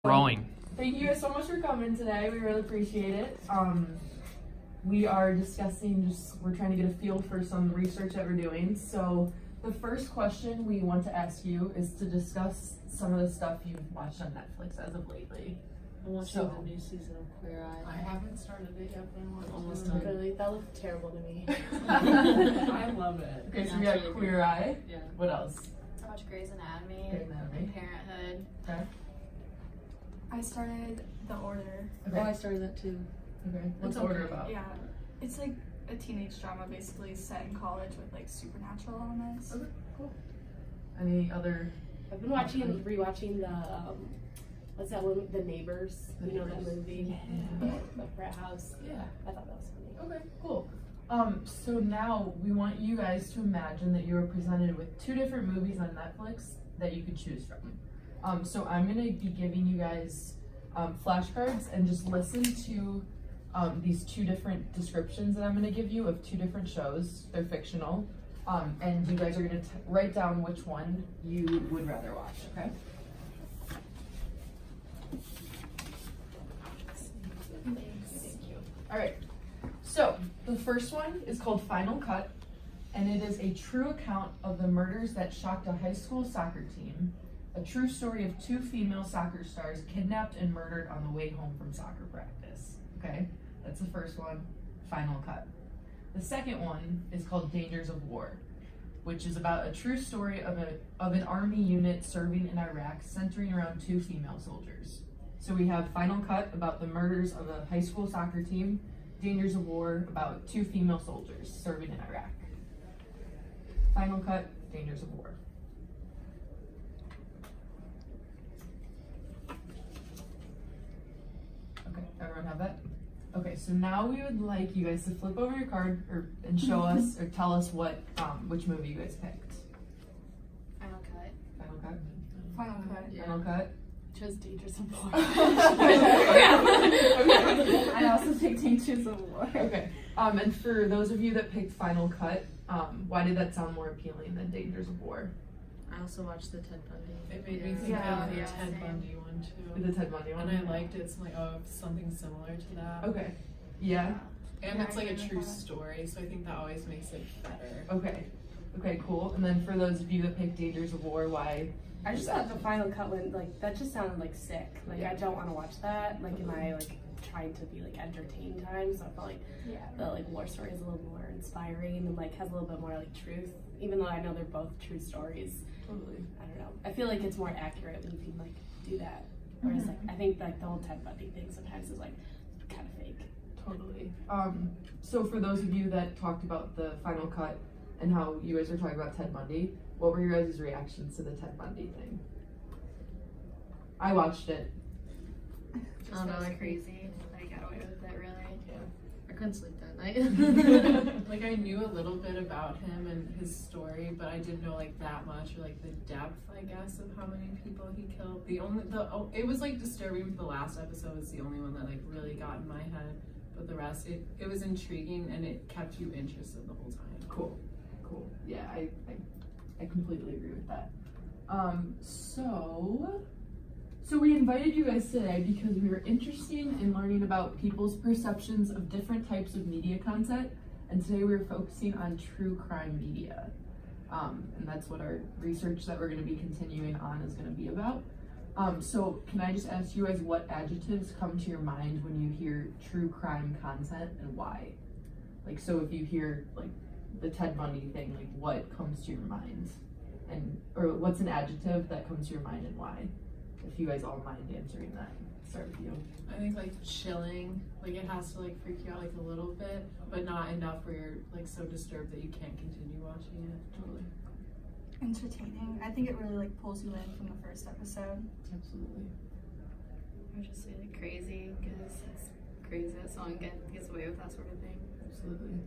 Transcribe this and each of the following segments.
Growing. Thank you guys so much for coming today. We really appreciate it. We are discussing we're trying to get a feel for some research that we're doing. So the first question we want to ask you is to discuss some of the stuff you've watched on Netflix as of lately. I'm watching the new season of Queer Eye. I haven't started it yet, but I'm Almost done. Really, that looked terrible to me. I love it. Okay, so we got Queer Eye. Yeah. What else? I watched Grey's Anatomy, Grey's Anatomy. Parenthood. Okay. I started The Order. Okay. Oh, I started that too. Okay. What's It's the order okay. about? Yeah, it's like a teenage drama basically set in college with like supernatural elements. Okay, cool. Any other? I've been rewatching the what's that one? The Neighbors. The You know that Neighbors. movie? Yeah. The frat house. Yeah. I thought that was funny. Okay, cool. So now we want you guys to imagine that you were presented with two different movies on Netflix that you could choose from. So I'm gonna be giving you guys flashcards and just listen to these two different descriptions that I'm gonna give you of two different shows. They're fictional. And you guys are gonna write down which one you would rather watch, okay? Thank you. All right. So the first one is called Final Cut, and it is a true account of the murders that shocked a high school soccer team. A true story of two female soccer stars kidnapped and murdered on the way home from soccer practice. Okay, that's the first one, Final Cut. The second one is called Dangers of War, which is about a true story of an army unit serving in Iraq, centering around two female soldiers. So we have Final Cut about the murders of a high school soccer team, Dangers of War about two female soldiers serving in Iraq. Final Cut, Dangers of War. Okay, everyone have that? Okay, so now we would like you guys to flip over your card and show us or tell us which movie you guys picked. Final Cut. Final Cut? Final Cut. Yeah. Final Cut? Just Dangers of War. Okay. I also picked Dangers of War. Okay. And for those of you that picked Final Cut, why did that sound more appealing than Dangers of War? I also watched the Ted Bundy. It made me think Yeah. of the Yeah, Ted same. Bundy one too. The Ted Bundy one? And I liked it, so I'm like, oh, something similar to that. Okay. Yeah? And Yeah, it's like I a agree true with that. story, so I think that always makes it better. Okay. Okay, cool. And then for those of you that picked Dangers of War, why? I just thought the Final Cut one, like, that just sounded like sick. Like, Yeah. I don't want to watch that. Like, am I, like, trying to be, like, entertained time? So I felt like Yeah. the, like, war story is a little more inspiring and, like, has a little bit more, like, truth. Even though I know they're both true stories. Totally. I don't know. I feel like it's more accurate when you can, like, do that. Whereas, like, I think, like, the whole Ted Bundy thing sometimes is, like, kind of fake. Totally. So for those of you that talked about the Final Cut and how you guys were talking about Ted Bundy, what were your guys' reactions to the Ted Bundy thing? I watched it. Just was crazy. I got away with it, really. I couldn't sleep that night. Like I knew a little bit about him and his story, but I didn't know like that much or like the depth, I guess, of how many people he killed. It was like disturbing. The last episode was the only one that like really got in my head, but the rest, it was intriguing and it kept you interested the whole time. Cool. Cool. Yeah, I completely agree with that. So we invited you guys today because we were interested in learning about people's perceptions of different types of media content, and today we're focusing on true crime media. And that's what our research that we're going to be continuing on is going to be about. So can I just ask you guys what adjectives come to your mind when you hear true crime content and why? Like, so if you hear like the Ted Bundy thing, like what comes to your mind? Or what's an adjective that comes to your mind and why? If you guys all mind answering that. Start with you. I think like chilling, like it has to like freak you out like a little bit, but not enough where you're like so disturbed that you can't continue watching it. Totally. Entertaining. I think it really like pulls you in from the first episode. Absolutely. I would just say like crazy, because it's crazy that someone gets away with that sort of thing. Absolutely.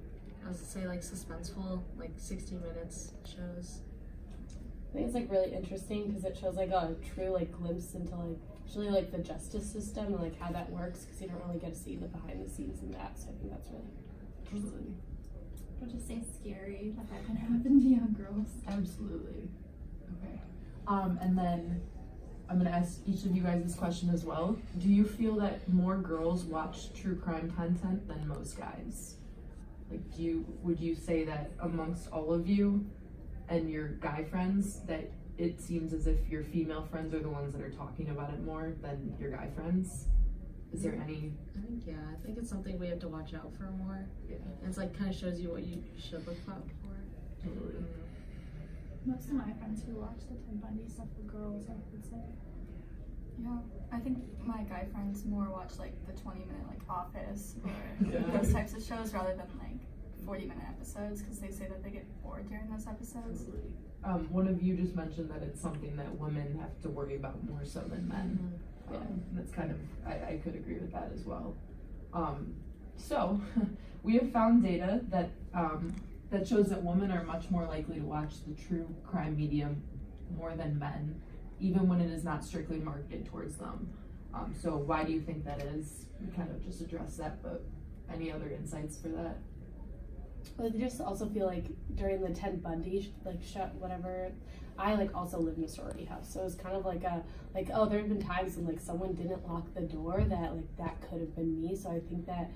I was to say like suspenseful, like 60 minutes shows. I think it's like really interesting because it shows like a true like glimpse into like actually like the justice system and like how that works because you don't really get to see the behind the scenes in that. So I think that's really Absolutely. I would just say scary that can happen to young girls. Absolutely. Okay. And then I'm gonna ask each of you guys this question as well. Do you feel that more girls watch true crime content than most guys? Like, would you say that amongst all of you and your guy friends that it seems as if your female friends are the ones that are talking about it more than your guy friends? Is there any? I think it's something we have to watch out for more. Yeah. And it's like kind of shows you what you should look out for. Totally. Most of my friends who watch the Ted Bundy stuff are girls, I would say. Yeah, I think my guy friends more watch like the 20-minute like Office or those types of shows rather than like 40-minute episodes because they say that they get bored during those episodes. One of you just mentioned that it's something that women have to worry about more so than men. That's kind of, I could agree with that as well. So we have found data that that shows that women are much more likely to watch the true crime medium more than men, even when it is not strictly marketed towards them. So why do you think that is? We kind of just addressed that, but any other insights for that? Well, I just also feel like during the Ted Bundy whatever, I like also live in a sorority house, so it's kind of like oh, there have been times when like someone didn't lock the door that like that could have been me. So I think that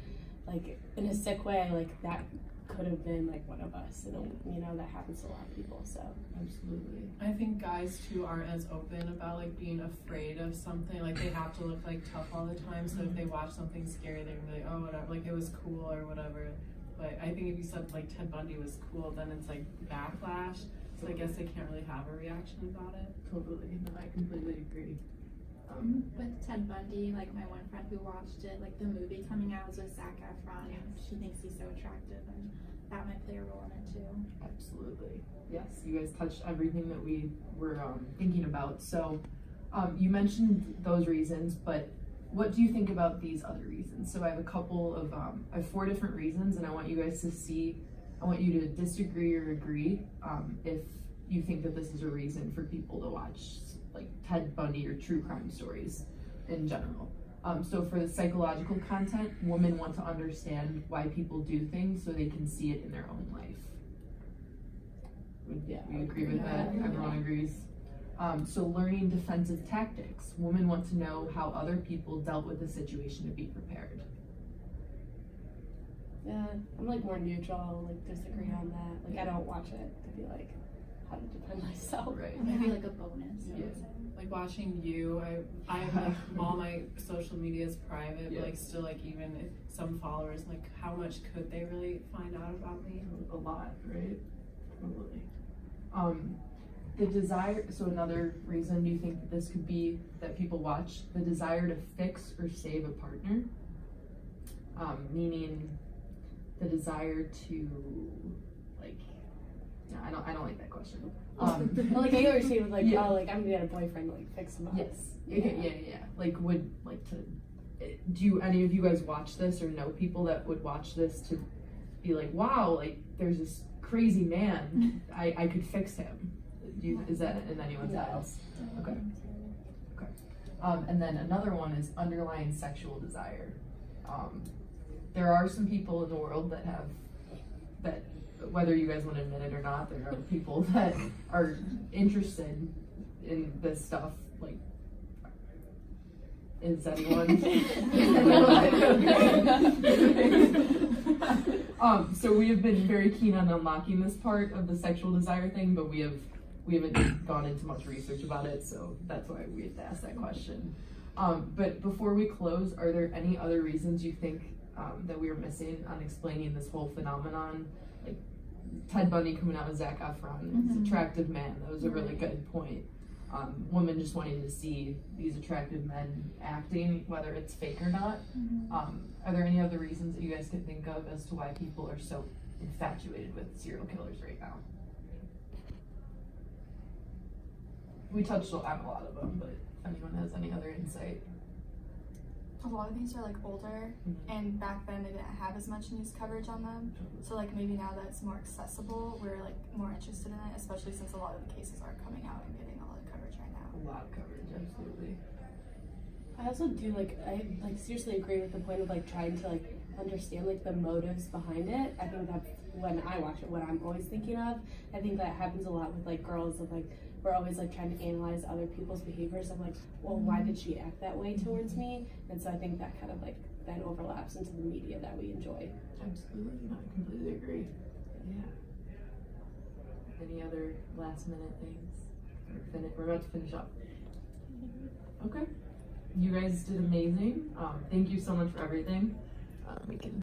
like in a sick way, like that could have been like one of us, and you know that happens to a lot of people. So Absolutely. I think guys too aren't as open about like being afraid of something. Like they have to look like tough all the time. So if they watch something scary, they're gonna be like, oh, whatever, like it was cool or whatever. But I think if you said like Ted Bundy was cool, then it's like backlash. So I guess they can't really have a reaction about it. Totally. No, I completely agree. With Ted Bundy, like my one friend who watched it, like the movie coming out was with Zac Efron, and she thinks he's so attractive, and that might play a role in it too. Absolutely. Yes, you guys touched everything that we were thinking about. So you mentioned those reasons, but what do you think about these other reasons? So I have a couple of, I have 4 different reasons, and I want you guys to see, I want you to disagree or agree if you think that this is a reason for people to watch like Ted Bundy or true crime stories in general. So for the psychological content, women want to understand why people do things so they can see it in their own life. We agree with that? Everyone agrees? So learning defensive tactics. Women want to know how other people dealt with the situation to be prepared. yeah, I'm like more neutral, like disagree on that. Like I don't watch it to be like how to defend myself. Right. Maybe like a bonus. I Yeah. would say. Like watching you, I have like all my social media is private, Yeah. but like still like even if some followers, like how much could they really find out about me? A lot, right? Totally. The desire, so another reason you think that this could be that people watch, the desire to fix or save a partner, meaning the desire to, like, no, I don't like that question. Well, like I get what you're saying with like, Yeah. oh, like I'm gonna get a boyfriend to like fix him up. Yes. Yeah. Like, would like to. Do any of you guys watch this or know people that would watch this to be like, wow, like there's this crazy man, I could fix him? Is that in anyone's eyes? Okay. And then another one is underlying sexual desire. There are some people in the world that have that. Whether you guys want to admit it or not, there are people that are interested in this stuff. Like, is anyone? So we have been very keen on unlocking this part of the sexual desire thing, but we haven't gone into much research about it, so that's why we had to ask that question. But before we close, are there any other reasons you think that we are missing on explaining this whole phenomenon? Like Ted Bundy coming out with Zac Efron, he's an attractive man. That was a really good point. Women just wanting to see these attractive men acting, whether it's fake or not. Are there any other reasons that you guys can think of as to why people are so infatuated with serial killers right now? We touched on a lot of them, but if anyone has any other insight. A lot of these are like older, and back then they didn't have as much news coverage on them. So like maybe now that it's more accessible, we're like more interested in it, especially since a lot of the cases are coming out and getting a lot of coverage right now. A lot of coverage, absolutely. I also do I like seriously agree with the point of like trying to like understand like the motives behind it. I think that's when I watch it what I'm always thinking of. I think that happens a lot with like girls of like we're always like trying to analyze other people's behaviors of like, well, why did she act that way towards me? And so I think that kind of like then overlaps into the media that we enjoy. Absolutely, no, I completely agree. Yeah. Any other last minute things? We're about to finish up. Okay. You guys did amazing. Thank you so much for everything. We can